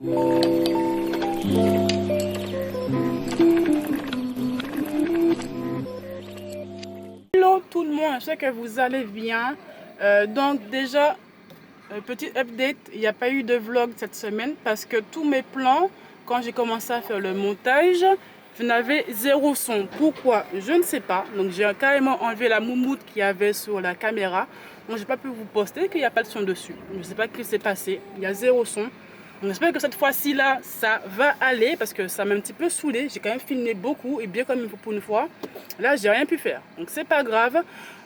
Hello tout le monde, j'espère que vous allez bien. Donc déjà, petit update, il n'y a pas eu de vlog cette semaine parce que tous mes plans, quand j'ai commencé à faire le montage, je n'avais zéro son. Pourquoi? Je ne sais pas. Donc j'ai carrément enlevé la moumoute qu'il y avait sur la caméra. Donc j'ai pas pu vous poster qu'il n'y a pas de son dessus. Je ne sais pas ce qui s'est passé, il y a zéro son. J'espère que cette fois-ci là, ça va aller parce que ça m'a un petit peu saoulé. J'ai quand même filmé beaucoup et bien comme il faut pour une fois. Là, j'ai rien pu faire. Donc c'est pas grave.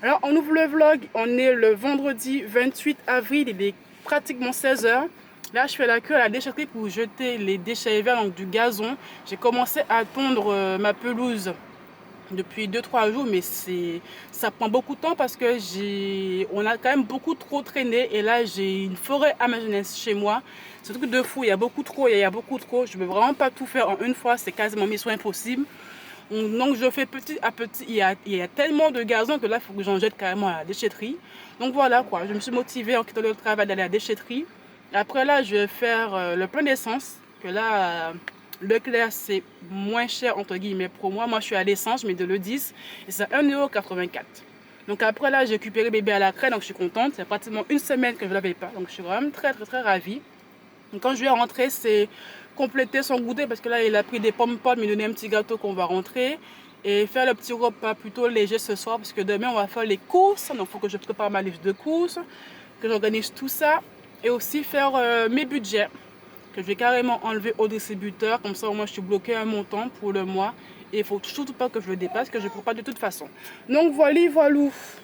Alors on ouvre le vlog. On est le vendredi 28 avril. Il est pratiquement 16 h. Là, je fais la queue à la déchetterie pour jeter les déchets verts, donc du gazon. J'ai commencé à tondre ma pelouse depuis 2-3 jours, mais ça prend beaucoup de temps parce que on a quand même beaucoup trop traîné et là j'ai une forêt amazonienne chez moi. C'est un truc de fou, il y a beaucoup trop, il y a beaucoup trop. Je ne veux vraiment pas tout faire en une fois, c'est quasiment mission impossible. Donc je fais petit à petit, il y a tellement de gazon que là il faut que j'en jette carrément à la déchetterie. Donc voilà quoi, je me suis motivée en quittant le travail d'aller à la déchetterie. Après là je vais faire le plein d'essence, que là Leclerc c'est moins cher entre guillemets pour moi. Moi je suis à l'essence, je mets de l'E10 et c'est 1,84 €. Donc après là j'ai récupéré bébé à la crèche, donc je suis contente. C'est pratiquement une semaine que je ne l'avais pas, donc je suis vraiment très ravie. Donc quand je vais rentrer, c'est compléter son goûter parce que là il a pris des pommes-pommes, il m'a donné un petit gâteau qu'on va rentrer et faire le petit repas plutôt léger ce soir parce que demain on va faire les courses. Donc il faut que je prépare ma liste de courses, que j'organise tout ça et aussi faire mes budgets que je vais carrément enlever au distributeur. Comme ça au moins je suis bloqué un montant pour le mois et il faut surtout pas que je le dépasse, que je ne prends pas de toute façon. Donc voilà.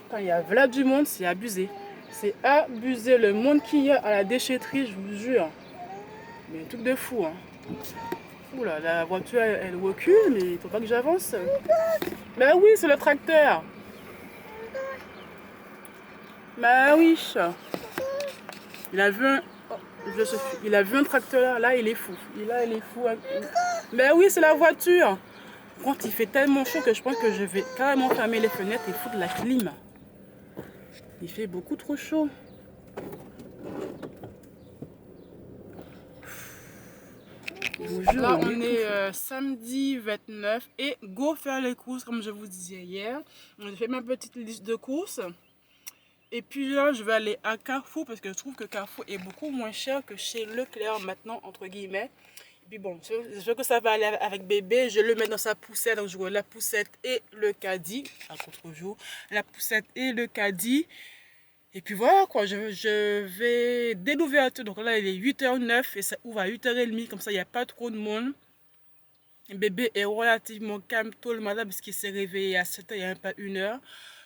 Quand il y a là du monde, c'est abusé. C'est abusé le monde qu'il y a à la déchetterie, je vous jure. Mais un truc de fou, hein. Oula, la voiture elle recule, mais il faut pas que j'avance. Ben oui, c'est le tracteur. Ben oui. Il a vu un, il a vu un tracteur là, il est fou. Il est fou. Ben oui, c'est la voiture. Quand il fait tellement chaud que je pense que je vais carrément fermer les fenêtres et foutre la clim. Il fait beaucoup trop chaud. Là, on est samedi 29 et go faire les courses comme je vous disais hier. J'ai fait ma petite liste de courses. Et puis là, je vais aller à Carrefour parce que je trouve que Carrefour est beaucoup moins cher que chez Leclerc maintenant, entre guillemets. Et puis bon, je veux que ça va aller avec bébé. Je le mets dans sa poussette. Donc je vois la poussette et le caddie. À contre-jour. La poussette et le caddie. Et puis voilà quoi, je vais dès l'ouverture, donc là il est 8h09 et ça ouvre à 8h30, comme ça il n'y a pas trop de monde. Le bébé est relativement calme tôt le matin parce qu'il s'est réveillé à 7h, il n'y a même pas 1 heure.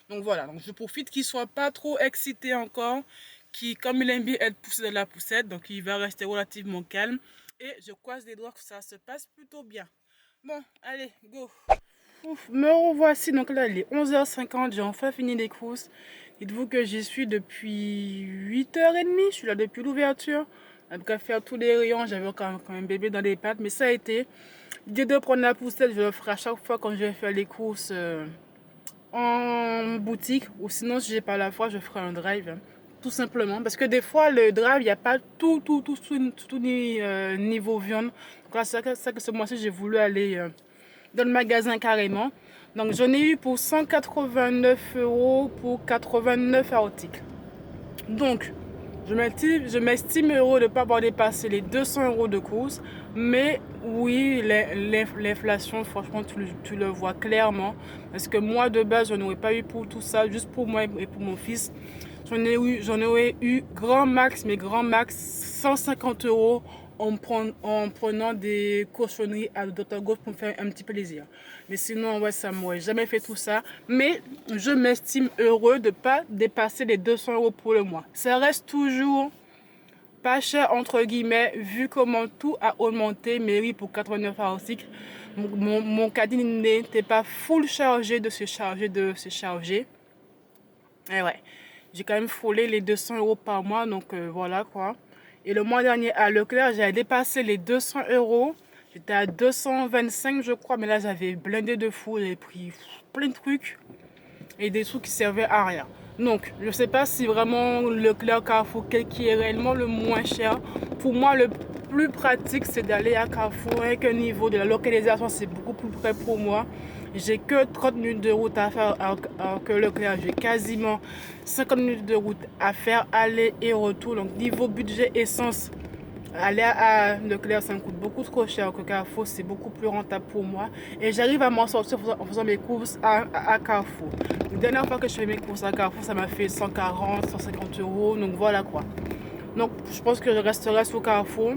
Donc voilà, donc je profite qu'il ne soit pas trop excité encore, comme il aime bien être poussé dans la poussette, donc il va rester relativement calme. Et je croise les doigts que ça se passe plutôt bien. Bon, allez, go! Ouf, me revoici, donc là il est 11h50, j'ai enfin fini les courses. Dites-vous que j'y suis depuis 8h30, je suis là depuis l'ouverture. Après faire tous les rayons, j'avais quand même bébé dans les pattes, mais ça a été. L'idée de prendre la poussette, je le ferai à chaque fois quand je vais faire les courses en boutique. Ou sinon, si j'ai pas la foi, je ferai un drive. Tout simplement. Parce que des fois, le drive, il n'y a pas tout niveau viande. Donc là, c'est ça que ce mois-ci, j'ai voulu aller dans le magasin carrément. Donc j'en ai eu pour 189 € pour 89 articles. Donc je m'estime heureux de ne pas avoir dépassé les 200 € de course. Mais oui, l'inflation, franchement, tu le vois clairement. Parce que moi, de base, je n'aurais pas eu pour tout ça, juste pour moi et pour mon fils. J'en aurais eu grand max, mais grand max 150 € en prenant des cochonneries à droite à gauche pour me faire un petit plaisir. Mais sinon, ouais, ça m'aurait jamais fait tout ça. Mais je m'estime heureux de ne pas dépasser les 200 € pour le mois. Ça reste toujours pas cher, entre guillemets, vu comment tout a augmenté. Mais oui, pour 89 articles, mon caddie n'était pas full chargé de se charger. Et ouais, j'ai quand même frôlé les 200 € par mois, donc voilà quoi. Et le mois dernier à Leclerc, j'avais dépassé les 200 €. J'étais à 225 je crois, mais là j'avais blindé de fou, j'ai pris plein de trucs et des trucs qui servaient à rien. Donc, je ne sais pas si vraiment Leclerc Carrefour, quel qui est réellement le moins cher. Pour moi, le plus pratique, c'est d'aller à Carrefour avec un niveau de la localisation, c'est beaucoup plus près pour moi. J'ai que 30 minutes de route à faire, alors que Leclerc, j'ai quasiment 50 minutes de route à faire, aller et retour. Donc, niveau budget essence, aller à Leclerc, ça me coûte beaucoup trop cher que Carrefour, c'est beaucoup plus rentable pour moi. Et j'arrive à m'en sortir en faisant mes courses à Carrefour. La dernière fois que je fais mes courses à Carrefour, ça m'a fait 140, 150 euros. Donc voilà quoi. Donc je pense que je resterai sur Carrefour.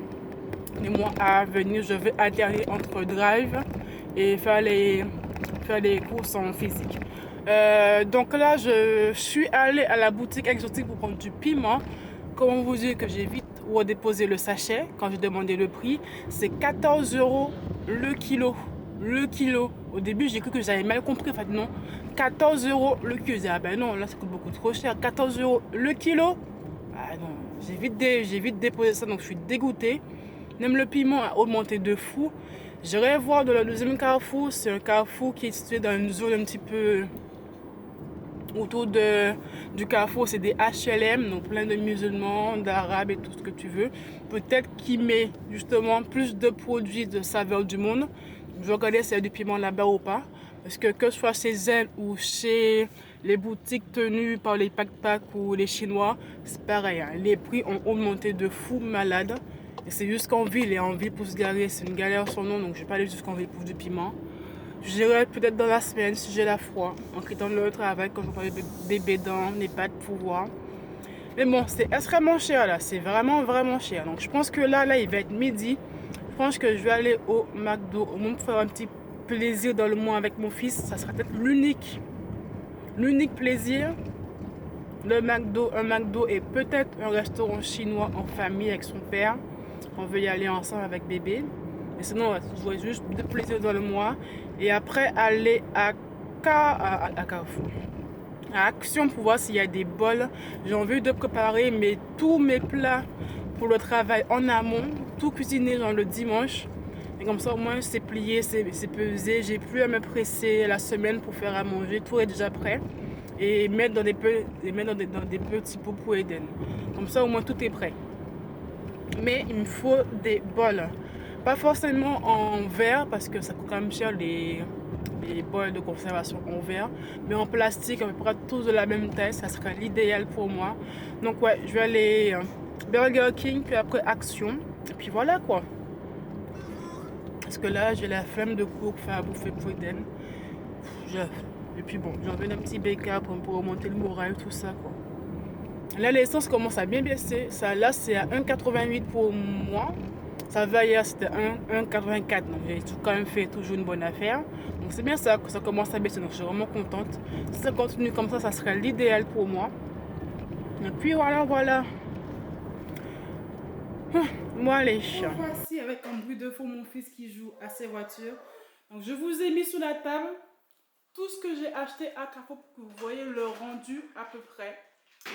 Les mois à venir, je vais alterner entre Drive et faire les courses en physique. Donc là, je suis allée à la boutique exotique pour prendre du piment. Comment vous dire que j'ai vite redéposé le sachet quand j'ai demandé le prix. C'est 14 euros le kilo. Le kilo. Au début, j'ai cru que j'avais mal compris. En fait, non. 14 euros le kilo. Je dis, ah ben non, là, ça coûte beaucoup trop cher. 14 euros le kilo. Ah non, j'ai vite déposé ça, donc je suis dégoûtée. Même le piment a augmenté de fou. J'irai voir dans le deuxième carrefour. C'est un carrefour qui est situé dans une zone un petit peu autour du carrefour. C'est des HLM, donc plein de musulmans, d'arabes et tout ce que tu veux. Peut-être qu'il met justement plus de produits de saveur du monde. Je vais regarder s'il y a du piment là-bas ou pas. Parce que ce soit chez elle ou chez les boutiques tenues par les pack ou les Chinois, c'est pareil. Hein. Les prix ont augmenté de fou malade. Et c'est jusqu'en ville. Et en ville pour se garer, c'est une galère sans nom. Donc je vais pas aller jusqu'en ville pour du piment. J'irai peut-être dans la semaine si j'ai la foi. En quittant le travail quand je vois les bébés dans les pattes pour voir. Mais bon, c'est extrêmement cher là. C'est vraiment, vraiment cher. Donc je pense que là, il va être midi. Je pense que je vais aller au McDo. Au moins pour faire un petit plaisir dans le mois avec mon fils. Ça sera peut-être l'unique plaisir. Le McDo, un McDo et peut-être un restaurant chinois en famille avec son père. On veut y aller ensemble avec bébé. Mais sinon, je vois juste de plaisir dans le mois. Et après, aller à Carrefour. À Action pour voir s'il y a des bols. J'ai envie de préparer tous mes plats pour le travail en amont. Tout cuisiner genre le dimanche. Et comme ça, au moins, c'est plié, c'est pesé. J'ai plus à me presser la semaine pour faire à manger. Tout est déjà prêt. Et mettre dans des petits pots pour Eden. Comme ça, au moins, tout est prêt. Mais il me faut des bols. Pas forcément en verre parce que ça coûte quand même cher les bols de conservation en verre. Mais en plastique, à peu près tous de la même taille, ça serait l'idéal pour moi. Donc ouais, je vais aller Burger King, puis après Action. Et puis voilà quoi. Parce que là, j'ai la flemme de cours faire à bouffer pour Eden. Et puis bon, j'ai envie d'un petit BK pour remonter le moral, tout ça quoi. Là, l'essence commence à bien baisser. Ça, là, c'est à 1,88 pour moi. Ça va hier, c'était 1,84. Donc, j'ai quand même fait toujours une bonne affaire. Donc, c'est bien ça que ça commence à baisser. Donc, je suis vraiment contente. Si ça continue comme ça serait l'idéal pour moi. Et puis, voilà. Bon, allez. Voici avec un bruit de fond mon fils qui joue à ses voitures. Donc, je vous ai mis sur la table tout ce que j'ai acheté à Carrefour pour que vous voyez le rendu à peu près.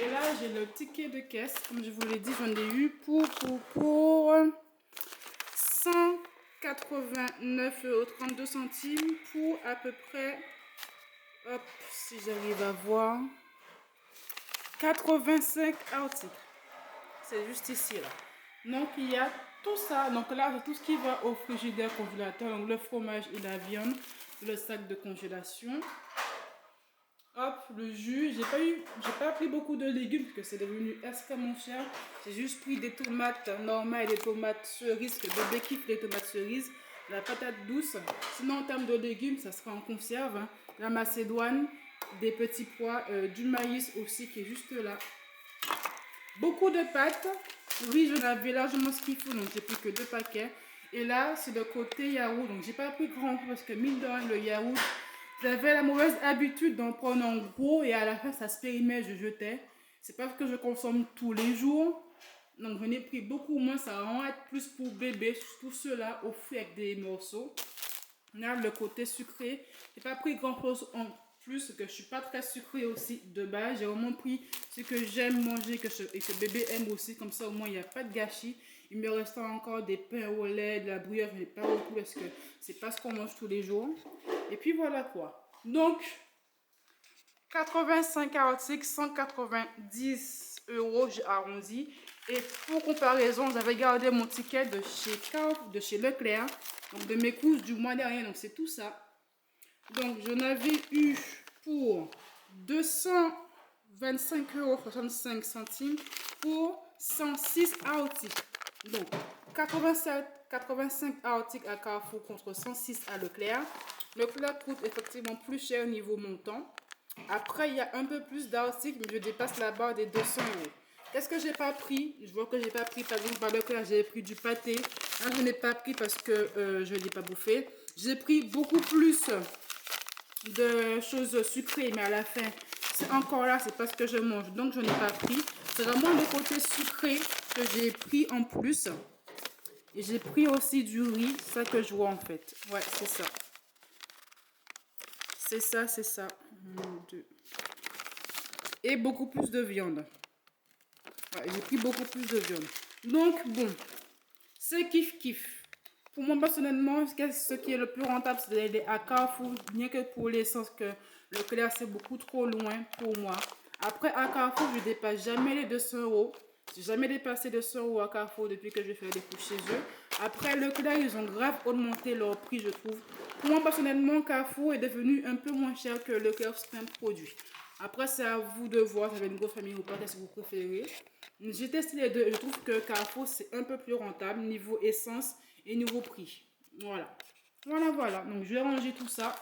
Et là, j'ai le ticket de caisse. Comme je vous l'ai dit, j'en ai eu pour 189,32 € pour à peu près, hop, si j'arrive à voir, 85 articles. C'est juste ici, là. Donc, il y a tout ça. Donc là, c'est tout ce qui va au frigidaire congélateur. Donc, le fromage et la viande, le sac de congélation. Hop, le jus, j'ai pas pris beaucoup de légumes parce que c'est devenu extrêmement cher. J'ai juste pris des tomates normales et des tomates cerises, que bébé kiffe les tomates cerises, la patate douce. Sinon, en termes de légumes, ça sera en conserve. Hein. La macédoine, des petits pois, du maïs aussi qui est juste là. Beaucoup de pâtes. Oui, j'en avais largement ce qu'il faut, donc j'ai pris que 2 paquets. Et là, c'est le côté yaourt. Donc, j'ai pas pris grand parce que mine de rien, le yaourt, j'avais la mauvaise habitude d'en prendre en gros et à la fin, ça se périmait, je jetais. C'est pas ce que je consomme tous les jours. Donc, j'en ai pris beaucoup moins. Ça va vraiment être plus pour bébé, tout cela au fruit avec des morceaux. Là, le côté sucré, j'ai pas pris grand chose en plus, que je suis pas très sucrée aussi de base. J'ai vraiment pris ce que j'aime manger et que bébé aime aussi. Comme ça, au moins, il n'y a pas de gâchis. Il me reste encore des pains au lait, de la brioche, mais pas beaucoup parce que c'est pas ce qu'on mange tous les jours. Et puis voilà quoi. Donc, 85 articles, 190 euros, j'ai arrondi. Et pour comparaison, j'avais gardé mon ticket de chez Leclerc, donc de mes courses du mois dernier, donc c'est tout ça. Donc j'en avais eu pour 225,65 € pour 106 articles. Donc 85 articles à Carrefour contre 106 à Leclerc. Leclerc coûte effectivement plus cher niveau montant. Après, il y a un peu plus d'articles, mais je dépasse la barre des 200 euros. Qu'est-ce que j'ai pas pris? Je vois que j'ai pas pris, par exemple, par Leclerc, j'ai pris du pâté. Là, je n'ai pas pris parce que je ne l'ai pas bouffé. J'ai pris beaucoup plus de choses sucrées, mais à la fin, c'est encore là, c'est pas ce que je mange, donc je n'ai pas pris. C'est vraiment le côté sucré que j'ai pris en plus. Et j'ai pris aussi du riz, ça que je vois en fait. Ouais, c'est ça. C'est ça, c'est ça. 1, 2. Et beaucoup plus de viande. Ouais, j'ai pris beaucoup plus de viande. Donc, bon, c'est kiff-kiff. Pour moi, personnellement, ce qui est le plus rentable, c'est d'aller à Carrefour, bien que pour l'essence que Leclerc, c'est beaucoup trop loin pour moi. Après, à Carrefour, je ne dépasse jamais les 200 euros. Je n'ai jamais dépassé 200 euros à Carrefour depuis que je fais des courses chez eux. Après, Leclerc, ils ont grave augmenté leur prix, je trouve. Pour moi, personnellement, Carrefour est devenu un peu moins cher que Leclerc sur certains produits. Après, c'est à vous de voir, si vous avez une grosse famille ou pas, qu'est-ce que vous préférez. J'ai testé les deux. Je trouve que Carrefour, c'est un peu plus rentable niveau essence et niveau prix. Voilà. Voilà. Donc, je vais ranger tout ça.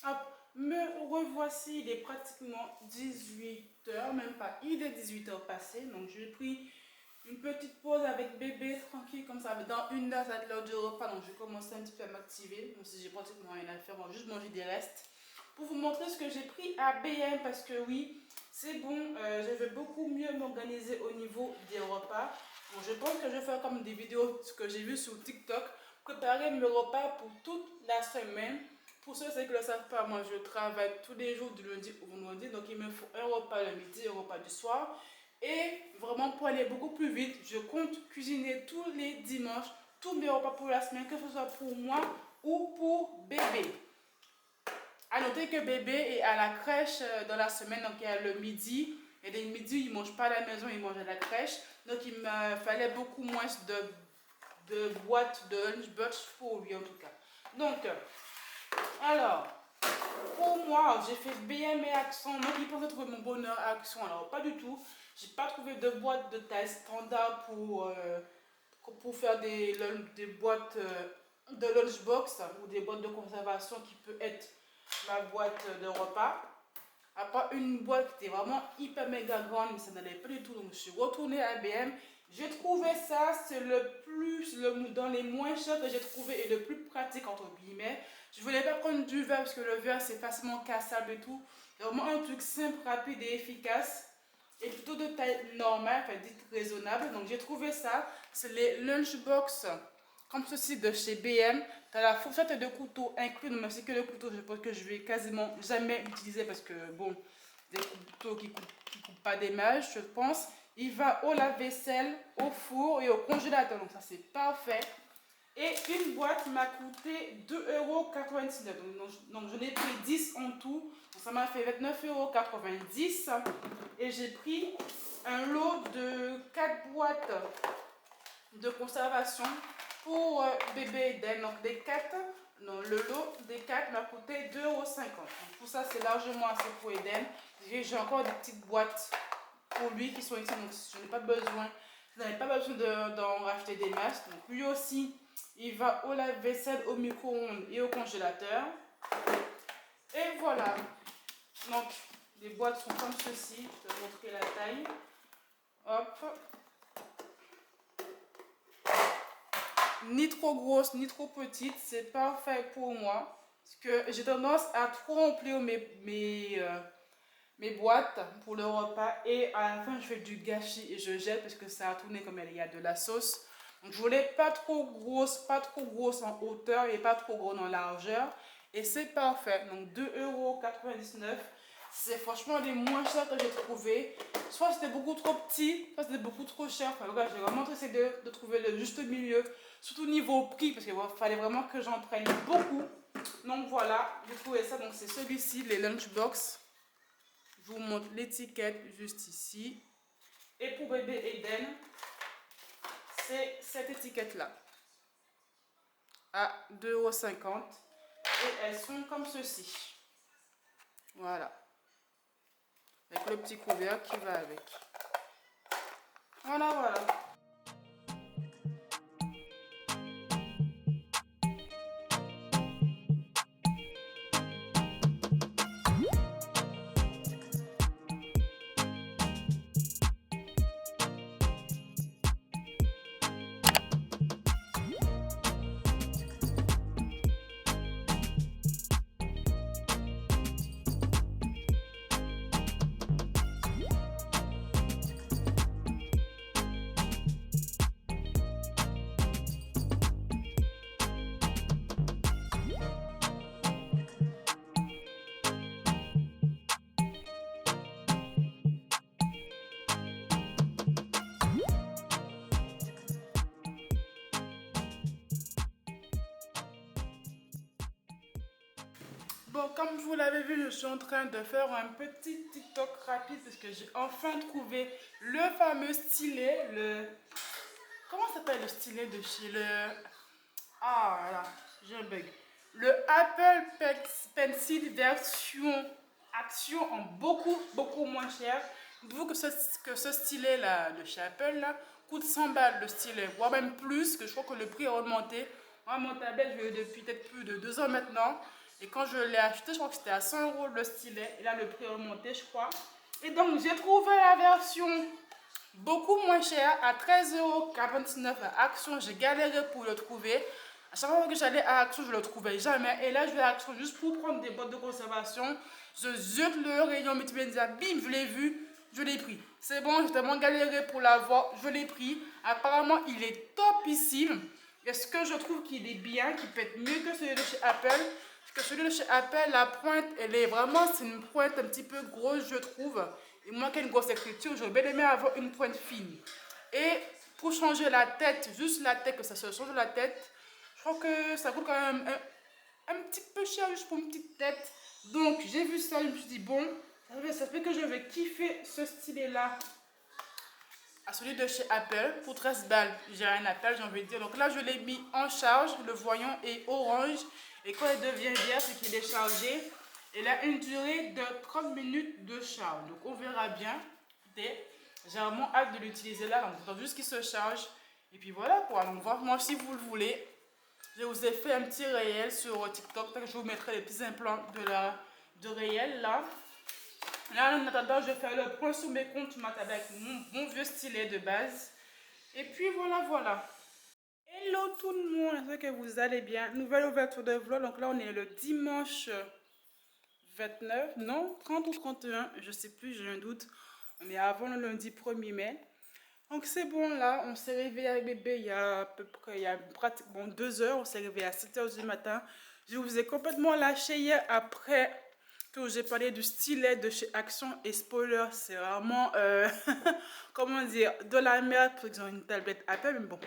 Hop, me revoici, il est pratiquement 18 h, même pas, il est 18 h passé, donc j'ai pris une petite pause avec bébé, tranquille, comme ça, dans 1 heure, ça va être l'heure du repas, donc je vais commencer un petit peu à m'activer, même si j'ai pratiquement rien à faire, on va juste manger des restes, pour vous montrer ce que j'ai pris à BM, parce que oui, c'est bon, je vais beaucoup mieux m'organiser au niveau des repas, donc je pense que je vais faire comme des vidéos, ce que j'ai vu sur TikTok, préparer mes repas pour toute la semaine. Pour ceux qui ne le savent pas, moi je travaille tous les jours du lundi au vendredi, donc il me faut un repas le midi, un repas du soir. Et vraiment pour aller beaucoup plus vite, je compte cuisiner tous les dimanches, tous mes repas pour la semaine, que ce soit pour moi ou pour bébé. A noter que bébé est à la crèche dans la semaine, donc il y a le midi. Et le midi, il ne mange pas à la maison, il mange à la crèche. Donc il me fallait beaucoup moins de boîtes de lunchbox pour lui en tout cas. Donc, alors, pour moi, j'ai fait BM et Action. Moi qui pensais trouver mon bonheur à Action, alors pas du tout. J'ai pas trouvé de boîte de taille standard pour faire des boîtes de lunchbox ou des boîtes de conservation qui peut être ma boîte de repas. À part une boîte qui était vraiment hyper méga grande, mais ça n'allait pas du tout. Donc je suis retournée à BM. J'ai trouvé ça, c'est dans les moins chers que j'ai trouvé et le plus pratique entre guillemets. Je voulais pas prendre du verre parce que le verre c'est facilement cassable et tout. C'est vraiment un truc simple, rapide et efficace. Et plutôt de taille normale, enfin dite raisonnable. Donc j'ai trouvé ça. C'est les lunchbox comme ceci de chez BM. Tu as la fourchette et 2 couteaux inclus. Donc c'est que le couteau, je pense que je vais quasiment jamais utiliser parce que bon, des couteaux qui coupent pas des mages, je pense. Il va au lave-vaisselle, au four et au congélateur. Donc ça c'est parfait. Et une boîte m'a coûté 2,99 €. Donc je l'ai pris 10 en tout. Donc ça m'a fait 29,90 €. Et j'ai pris un lot de 4 boîtes de conservation pour bébé Eden. Donc le lot des 4 m'a coûté 2,50 €. Donc tout ça c'est largement assez pour Eden. J'ai encore des petites boîtes pour lui qui sont ici. Donc je n'ai pas besoin. Vous n'avez pas besoin d'en racheter des masses. Donc lui aussi, il va au lave-vaisselle, au micro-ondes et au congélateur. Et voilà. Donc les boîtes sont comme ceci. Je vais vous montrer la taille. Hop. Ni trop grosse, ni trop petite. C'est parfait pour moi. Parce que j'ai tendance à trop remplir mes boîtes pour le repas et à la fin je fais du gâchis et je jette parce que ça a tourné comme il y a de la sauce. Donc je voulais pas trop grosse en hauteur et pas trop gros en largeur. Et c'est parfait. Donc 2,99 €. C'est franchement les moins chers que j'ai trouvé. Soit c'était beaucoup trop petit, soit c'était beaucoup trop cher. Enfin, regarde, j'ai vraiment essayé de trouver le juste milieu. Surtout niveau prix, parce qu'il fallait vraiment que j'en prenne beaucoup. Donc voilà, j'ai trouvé ça. Donc c'est celui-ci, les Lunchbox. Je vous montre l'étiquette juste ici. Et pour bébé Eden, c'est cette étiquette-là. À 2,50 €. Et elles sont comme ceci. Voilà. Avec le petit couvert qui va avec. Voilà, voilà. Bon, comme vous l'avez vu, je suis en train de faire un petit TikTok rapide parce que j'ai enfin trouvé le fameux stylet, Comment s'appelle le stylet de chez le... Ah, voilà, j'ai un bug. Le Apple Pencil version Action en beaucoup moins cher. Vous que ce stylet-là de chez Apple là, coûte 100 balles le stylet, voire même plus, que je crois que le prix a augmenté. Moi, mon tablette, je l'ai depuis peut-être plus de 2 ans maintenant. Et quand je l'ai acheté, je crois que c'était à 100 € le stylet. Et là, le prix a augmenté, je crois. Et donc, j'ai trouvé la version beaucoup moins chère à 13,49 € à Action. J'ai galéré pour le trouver. À chaque fois que j'allais à Action, je ne le trouvais jamais. Et là, je vais à Action juste pour prendre des boîtes de conservation. Je zute le rayon multimédia, bim, je l'ai vu, je l'ai pris. C'est bon, j'ai tellement galéré pour l'avoir, je l'ai pris. Apparemment, il est topissime. Et ce que je trouve qu'il est bien, qu'il peut être mieux que celui de chez Apple, parce que celui de chez Apple, la pointe, elle est vraiment, c'est une pointe un petit peu grosse, je trouve. Et moi qui ai une grosse écriture, j'aurais bien aimé avoir une pointe fine. Et pour changer la tête, juste la tête, que ça se change la tête, je crois que ça coûte quand même un petit peu cher juste pour une petite tête. Donc j'ai vu ça, je me suis dit bon, ça fait que je vais kiffer ce stylet-là à celui de chez Apple pour 13 balles. J'ai un Apple, j'ai envie de dire. Donc là, je l'ai mis en charge. Le voyant est orange. Et quand il devient vert, c'est qu'il est chargé. Il a une durée de 30 minutes de charge. Donc on verra bien. J'ai vraiment hâte de l'utiliser là. Donc j'attends juste qu'il se charge. Et puis voilà quoi. Donc moi si vous le voulez. Je vous ai fait un petit réel sur TikTok. Je vous mettrai les petits implants de réel là. Là, en attendant, je vais faire le point sur mes comptes avec mon vieux stylet de base. Et puis voilà, voilà. Hello tout le monde, j'espère que vous allez bien. Nouvelle ouverture de vlog. Donc là, on est le dimanche 29, non, 30 ou 31, je sais plus, j'ai un doute. On est avant le lundi 1er mai. Donc c'est bon là, on s'est réveillé avec bébé il y a à peu près, il y a pratiquement 2 heures. On s'est réveillé à 7 h du matin. Je vous ai complètement lâché hier après que j'ai parlé du stylet de chez Action et spoiler, c'est vraiment, comment dire, de la merde pour exemple une tablette Apple, mais bon.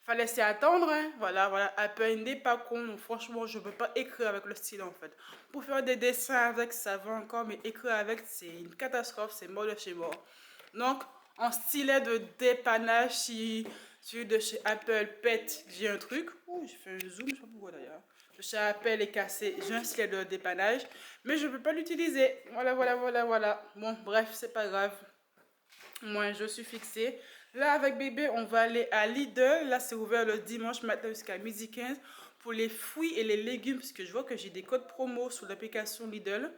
Fallait s'y attendre, hein. Voilà, voilà, Apple n'est pas con, donc franchement, je ne peux pas écrire avec le stylet en fait. Pour faire des dessins avec, ça va encore, mais écrire avec, c'est une catastrophe, c'est mort de chez mort. Donc, en stylet de dépannage, si celui de chez Apple pète, j'ai un truc. Ouh, j'ai fait un zoom, je sais pas pourquoi d'ailleurs. Le chez Apple est cassé, j'ai un stylet de dépannage, mais je ne peux pas l'utiliser. Voilà, voilà, voilà, voilà. Bon, bref, c'est pas grave. Moi, je suis fixée. Là, avec bébé, on va aller à Lidl. Là, c'est ouvert le dimanche matin jusqu'à 12h15 pour les fruits et les légumes, parce que je vois que j'ai des codes promo sur l'application Lidl.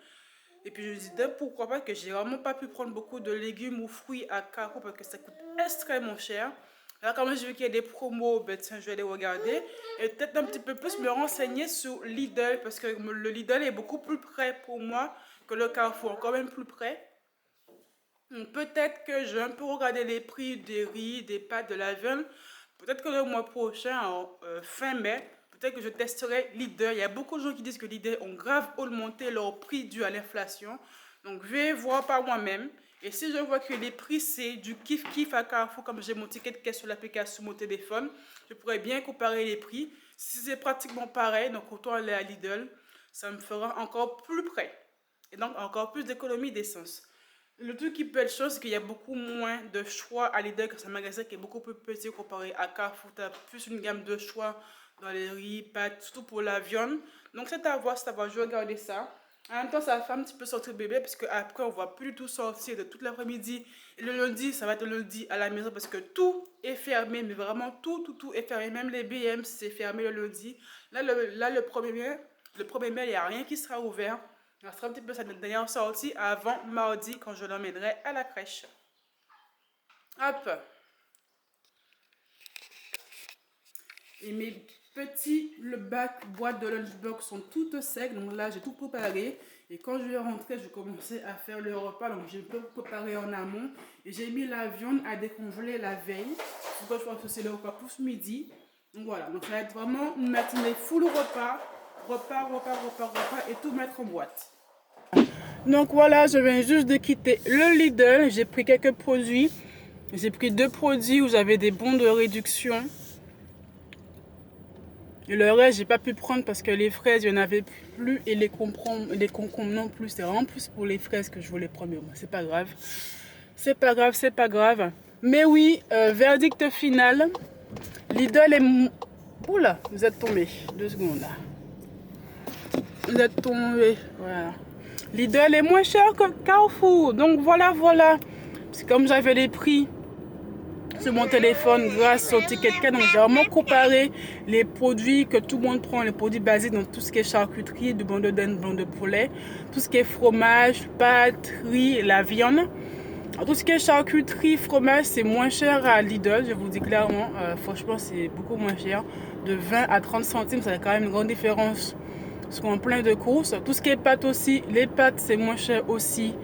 Et puis, je me dis, pourquoi pas que j'ai vraiment pas pu prendre beaucoup de légumes ou fruits à Carrefour parce que ça coûte extrêmement cher. Là, comme je veux qu'il y ait des promos, ben, tiens, je vais les regarder. Et peut-être un petit peu plus me renseigner sur Lidl parce que le Lidl est beaucoup plus près pour moi que le Carrefour, quand même plus près. Peut-être que je vais un peu regarder les prix des riz, des pâtes, de la viande. Peut-être que le mois prochain, fin mai, peut-être que je testerai Lidl. Il y a beaucoup de gens qui disent que Lidl ont grave augmenté leur prix dû à l'inflation. Donc, je vais voir par moi-même. Et si je vois que les prix, c'est du kiff-kiff à Carrefour, comme j'ai mon ticket de caisse sur l'application sur mon téléphone, je pourrais bien comparer les prix. Si c'est pratiquement pareil, donc autant aller à Lidl, ça me fera encore plus près. Et donc, encore plus d'économie d'essence. Le truc qui peut être chaud, c'est qu'il y a beaucoup moins de choix à Lidl, que c'est un magasin qui est beaucoup plus petit comparé à Carrefour. Tu as plus une gamme de choix dans les riz, pâtes, surtout pour la viande. Donc c'est à voir, je vais regarder ça. En même temps, ça va faire un petit peu sortir le bébé, parce qu'après, on ne va plus du tout sortir de toute l'après-midi. Et le lundi, ça va être le lundi à la maison, parce que tout est fermé, mais vraiment tout est fermé. Même les BM, c'est fermé le lundi. Là, le 1er mai, il n'y a rien qui sera ouvert. Ça sera un petit peu sa dernière sortie avant mardi quand je l'emmènerai à la crèche. Hop. Et mes petits boîtes de lunchbox sont toutes secs. Donc là, j'ai tout préparé. Et quand je vais rentrer, je commençais à faire le repas. Donc j'ai peu préparé en amont. Et j'ai mis la viande à décongeler la veille. Pourquoi je pense que c'est le repas pour ce midi. Donc voilà. Donc ça va être vraiment une matinée full repas. Repas et tout mettre en boîte. Donc voilà, je viens juste de quitter le Lidl. J'ai pris quelques produits. J'ai pris 2 produits où j'avais des bons de réduction. Et le reste, j'ai pas pu prendre parce que les fraises, il n'y en avait plus. Et les concombres non plus. C'est vraiment plus pour les fraises que je voulais prendre. Mais bon, c'est pas grave. C'est pas grave. Mais oui, verdict final. Lidl est... Oula, vous êtes tombé. 2 secondes là. Vous êtes tombé. Voilà. Lidl est moins cher que Carrefour. Donc voilà. C'est comme j'avais les prix sur mon téléphone grâce au ticket de caisse. Donc j'ai vraiment comparé les produits que tout le monde prend, les produits basiques, donc tout ce qui est charcuterie, du blanc de dinde, blanc de poulet, tout ce qui est fromage, pâtes, riz, la viande. Alors, tout ce qui est charcuterie, fromage, c'est moins cher à Lidl, je vous dis clairement. Franchement, c'est beaucoup moins cher. De 20 à 30 centimes, ça a quand même une grande différence. Parce qu'on est plein de courses. Tout ce qui est pâtes aussi, les pâtes, c'est moins cher aussi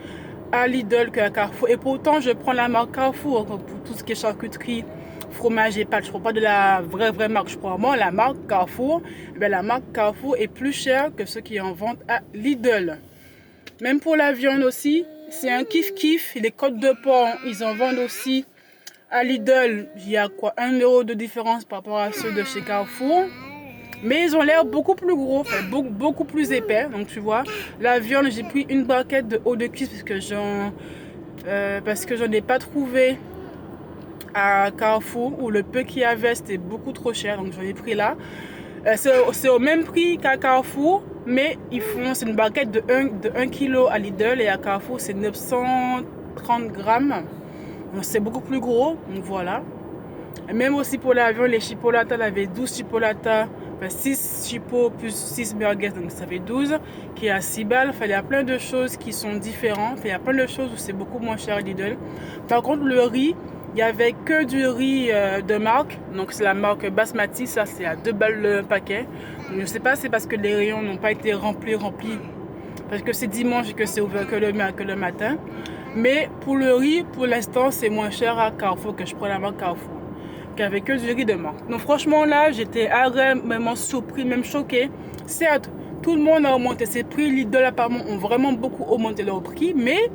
à Lidl qu'à Carrefour. Et pourtant, je prends la marque Carrefour pour tout ce qui est charcuterie, fromage et pâtes. Je ne prends pas de la vraie marque. Je prends vraiment la marque Carrefour. Et la marque Carrefour est plus chère que ceux qui en vendent à Lidl. Même pour la viande aussi, c'est un kiff-kiff. Les côtes de porc, ils en vendent aussi à Lidl. Il y a quoi, 1 € de différence par rapport à ceux de chez Carrefour. Mais ils ont l'air beaucoup plus gros, enfin, beaucoup plus épais. Donc tu vois, la viande, j'ai pris une barquette de haut de cuisse parce que j'en ai pas trouvé à Carrefour, où le peu qu'il y avait c'était beaucoup trop cher. Donc j'en ai pris là. C'est au même prix qu'à Carrefour, mais c'est une barquette de 1 kg à Lidl, et à Carrefour c'est 930 grammes. Donc c'est beaucoup plus gros. Donc voilà. Et même aussi pour la viande, les chipolatas, il y avait 12 chipolatas. 6 chipots plus 6 merguez, donc ça fait 12, qui est à 6 balles. Enfin, il y a plein de choses qui sont différentes. Il y a plein de choses où c'est beaucoup moins cher à Lidl. Par contre, le riz, il n'y avait que du riz de marque. Donc c'est la marque Basmati, ça c'est à 2 balles le paquet. Donc, je ne sais pas, c'est parce que les rayons n'ont pas été remplis. Parce que c'est dimanche et que c'est ouvert que le matin. Mais pour le riz, pour l'instant, c'est moins cher à Carrefour, que je prends la marque Carrefour, qu'avec que du riz de marque. Donc franchement là, j'étais agréablement surpris, même choqué. Certes, tout le monde a augmenté ses prix. Lidl apparemment ont vraiment beaucoup augmenté leurs prix, mais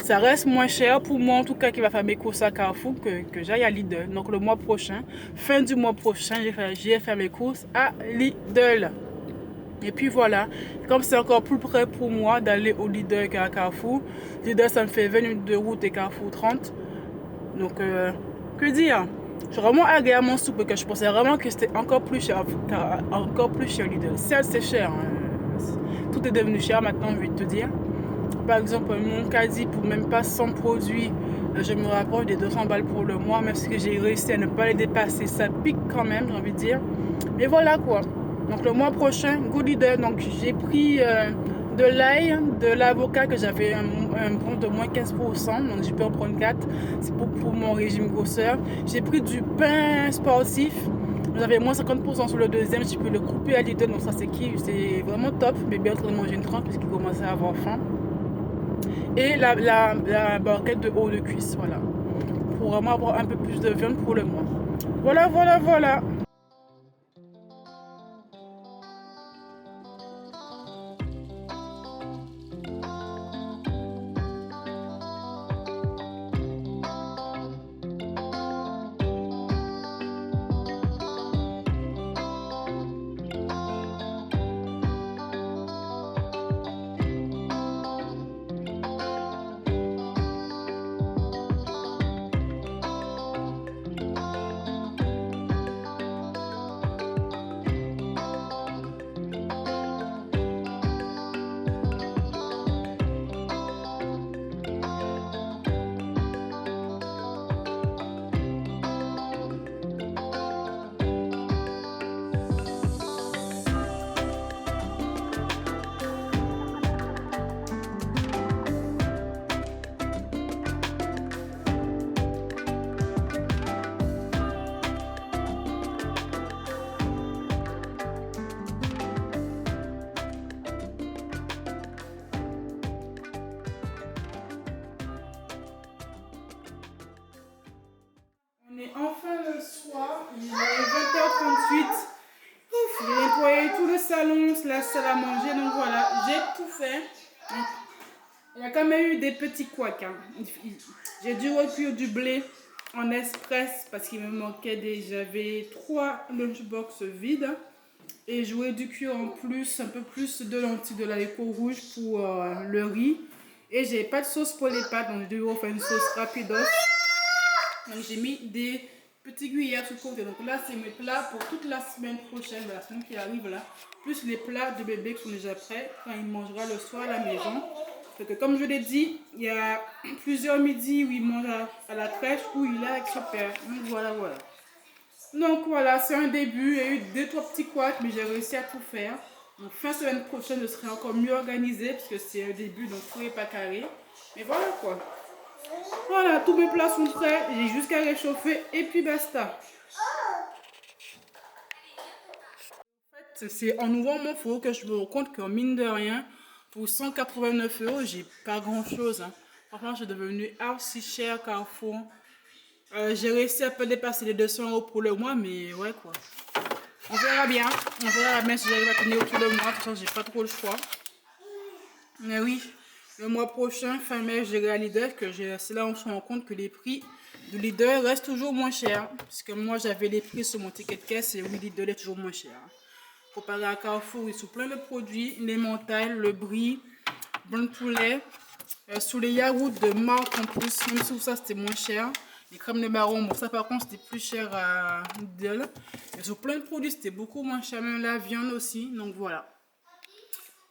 ça reste moins cher pour moi, en tout cas qui va faire mes courses à Carrefour, que j'aille à Lidl. Donc le mois prochain, fin du mois prochain, j'ai fait mes courses à Lidl. Et puis voilà, comme c'est encore plus près pour moi d'aller au Lidl qu'à Carrefour. Lidl, ça me fait 20 minutes de route et Carrefour 30. Donc que dire, je suis vraiment agréablement souple, que je pensais vraiment que c'était encore plus cher Lidl. Certes, c'est cher, hein. Tout est devenu cher maintenant, je vais te dire. Par exemple, mon caddie pour même pas 100 produits, je me rapproche des 200 balles pour le mois, même si j'ai réussi à ne pas les dépasser. Ça pique quand même, j'ai envie de dire. Mais voilà quoi. Donc le mois prochain, go Lidl. Donc j'ai pris de l'ail, de l'avocat, que j'avais un bon de moins 15%, donc j'ai pu en prendre 4, c'est pour mon régime grosseur. J'ai pris du pain sportif, j'avais moins 50% sur le deuxième, j'ai pu le couper à Lidl, donc ça c'est vraiment top. Bébé est en train de manger une tranche parce qu'il commençait à avoir faim. et la barquette de haut de cuisse, voilà. Pour vraiment avoir un peu plus de viande pour le mois. Voilà, voilà, voilà. On est enfin le soir, il est 20h38. J'ai nettoyé tout le salon, la salle à manger, donc voilà, j'ai tout fait. Il y a quand même eu des petits couacs. Hein. J'ai dû recueillir du blé en express parce qu'il me manquait j'avais 3 lunchbox vides. Et j'aurais dû cuire en plus, un peu plus de lentilles de l'haricot rouge pour le riz. Et j'ai pas de sauce pour les pâtes, donc je vais faire une sauce rapidos. Donc j'ai mis des petites cuillères sur le côté. Donc là c'est mes plats pour toute la semaine prochaine, la semaine qui arrive là. Plus les plats de bébé qui sont déjà prêts quand il mangera le soir à la maison. Parce que comme je l'ai dit, il y a plusieurs midis où il mange à la crèche où il est avec son père. Donc voilà, voilà. Donc voilà, c'est un début. Il y a eu 2-3 petits couacs, mais j'ai réussi à tout faire. Donc fin semaine prochaine, je serai encore mieux organisée parce que c'est un début, donc tout n'est pas carré. Mais voilà quoi. Voilà, tous mes plats sont prêts. J'ai juste qu'à réchauffer et puis basta. En fait, c'est en ouvrant mon four que je me rends compte qu'en mine de rien, pour 189 €, j'ai pas grand chose. Hein. Franchement, c'est devenu archi cher Carrefour. J'ai réussi à peu dépasser les 200 € pour le mois, mais ouais quoi. On verra bien. On verra bien si j'arrive à tenir autour de moi. De toute façon, j'ai pas trop le choix. Mais oui, le mois prochain, fin mai, j'irai à Lidl. C'est là où on se rend compte que les prix de Lidl restent toujours moins chers. Parce que moi, j'avais les prix sur mon ticket de caisse et oui, Lidl est toujours moins cher. Comparé à Carrefour, ils sont plein de produits. Les mentales, le brie, blanc de poulet. Sous les yaourts de marque en plus, même si ça c'était moins cher. Les crèmes de marron, bon ça par contre c'était plus cher à Lidl. Et sur plein de produits c'était beaucoup moins cher, même la viande aussi, donc voilà.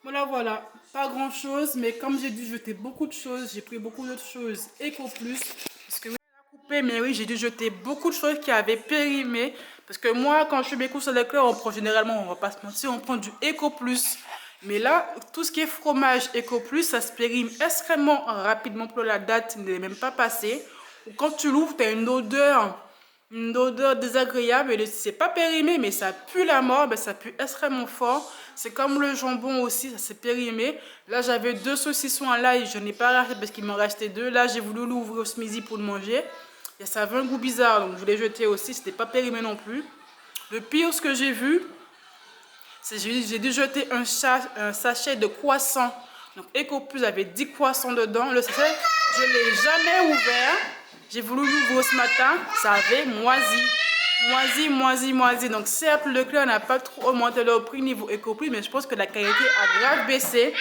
Voilà, voilà, pas grand chose, mais comme j'ai dû jeter beaucoup de choses, j'ai pris beaucoup d'autres choses Eco Plus. Parce que oui, elle a coupé, mais oui, j'ai dû jeter beaucoup de choses qui avaient périmé. Parce que moi, quand je fais mes courses à Leclerc, on prend généralement, on va pas se mentir, on prend du Eco Plus. Mais là, tout ce qui est fromage Eco Plus, ça se périme extrêmement rapidement pour la date, n'est même pas passée. Quand tu l'ouvres, tu as une odeur désagréable. Et c'est pas périmé, mais ça pue la mort, ben, ça pue extrêmement fort. C'est comme le jambon aussi, ça s'est périmé. Là, j'avais 2 saucissons à l'ail, je n'ai pas racheté parce qu'il m'en restait 2. Là, j'ai voulu l'ouvrir ce midi pour le manger. Et ça avait un goût bizarre, donc je voulais jeter aussi, c'était pas périmé non plus. Le pire, ce que j'ai vu, j'ai dû jeter un sachet de croissants. Donc Eco Plus avait 10 croissants dedans. Le sachet, je ne l'ai jamais ouvert. J'ai voulu l'ouvrir ce matin. Ça avait moisi. Moisi. Donc certes, Leclerc n'a pas trop augmenté leur prix niveau Eco Plus, mais je pense que la qualité a grave baissé.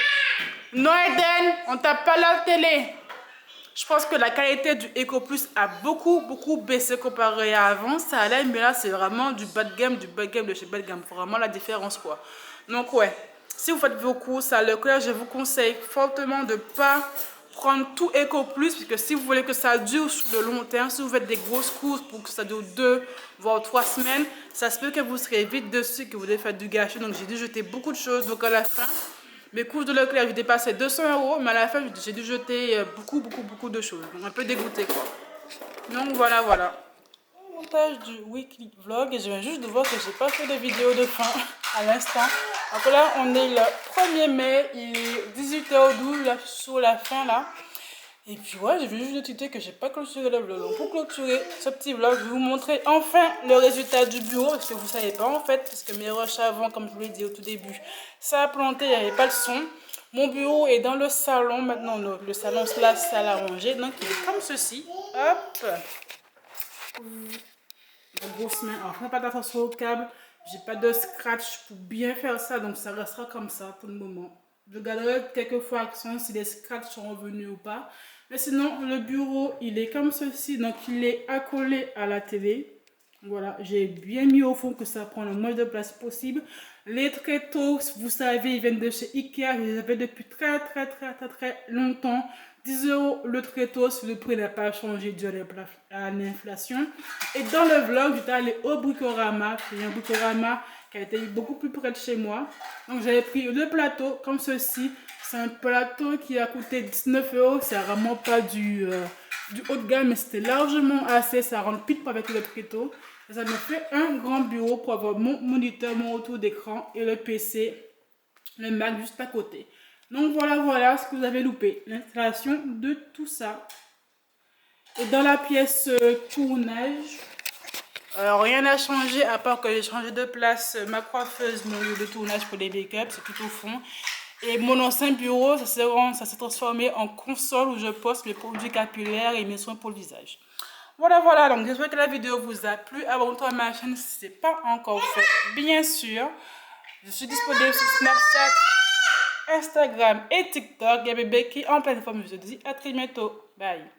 Non Eden, on tape pas la télé. Je pense que la qualité du Eco Plus a beaucoup baissé comparé à avant. Ça allait, mais là, c'est vraiment du bas de gamme de chez bas de gamme. Vraiment la différence, quoi. Donc, ouais. Si vous faites vos courses à Leclerc, je vous conseille fortement de ne pas prendre tout Eco Plus. Parce que si vous voulez que ça dure sur le long terme, si vous faites des grosses courses pour que ça dure 2 voire 3 semaines, ça se peut que vous serez vite dessus, que vous devez faire du gâchis. Donc, j'ai dû jeter beaucoup de choses. Donc, à la fin, mes courses de Leclerc, j'ai dépassé 200 €, mais à la fin, j'ai dû jeter beaucoup de choses. Donc, un peu dégoûté, quoi. Donc, voilà. Montage du weekly vlog. Et je viens juste de voir que j'ai pas fait de vidéo de fin à l'instant. Donc là, on est le 1er mai. Il est 18h12, là, sur la fin, là. Et puis ouais, je vais juste noter que j'ai pas clôturé le vlog. Donc pour clôturer ce petit vlog, je vais vous montrer enfin le résultat du bureau. Parce que vous savez pas en fait, parce que mes rushs avant, comme je vous l'ai dit au tout début, ça a planté, il n'y avait pas le son. Mon bureau est dans le salon maintenant, le salon slash salle à ranger. Donc il est comme ceci. Hop. La grosse main. Alors, je n'ai pas d'attention au câble. J'ai pas de scratch pour bien faire ça. Donc, ça restera comme ça pour le moment. Je garderai quelques fois action si les scratchs sont revenus ou pas. Mais sinon, le bureau, il est comme ceci. Donc, il est accolé à la télé. Voilà, j'ai bien mis au fond que ça prend le moins de place possible. Les tréteaux, vous savez, ils viennent de chez Ikea. Je les avais depuis très longtemps. 10 € le tréteau si le prix n'a pas changé dû à l'inflation. Et dans le vlog, j'étais allée au Bricorama. Il y a un Bricorama qui a été beaucoup plus près de chez moi. Donc j'avais pris le plateau comme ceci. C'est un plateau qui a coûté 19 €. C'est vraiment pas du haut de gamme, mais c'était largement assez. Ça rentre pile avec le tréteau. Et ça me fait un grand bureau pour avoir mon moniteur, mon retour d'écran et le PC, le Mac juste à côté. Donc voilà ce que vous avez loupé, l'installation de tout ça. Et dans la pièce tournage, rien n'a changé à part que j'ai changé de place ma coiffeuse, mon lieu de tournage pour les make-up, c'est tout au fond. Et mon ancien bureau, ça s'est transformé en console où je poste mes produits capillaires et mes soins pour le visage. Voilà, donc j'espère que la vidéo vous a plu. Abonnez-vous à ma chaîne si ce n'est pas encore fait, bien sûr. Je suis disponible sur Snapchat, Instagram et TikTok. Il y a bébé qui est en pleine forme. Je te dis à très bientôt. Bye.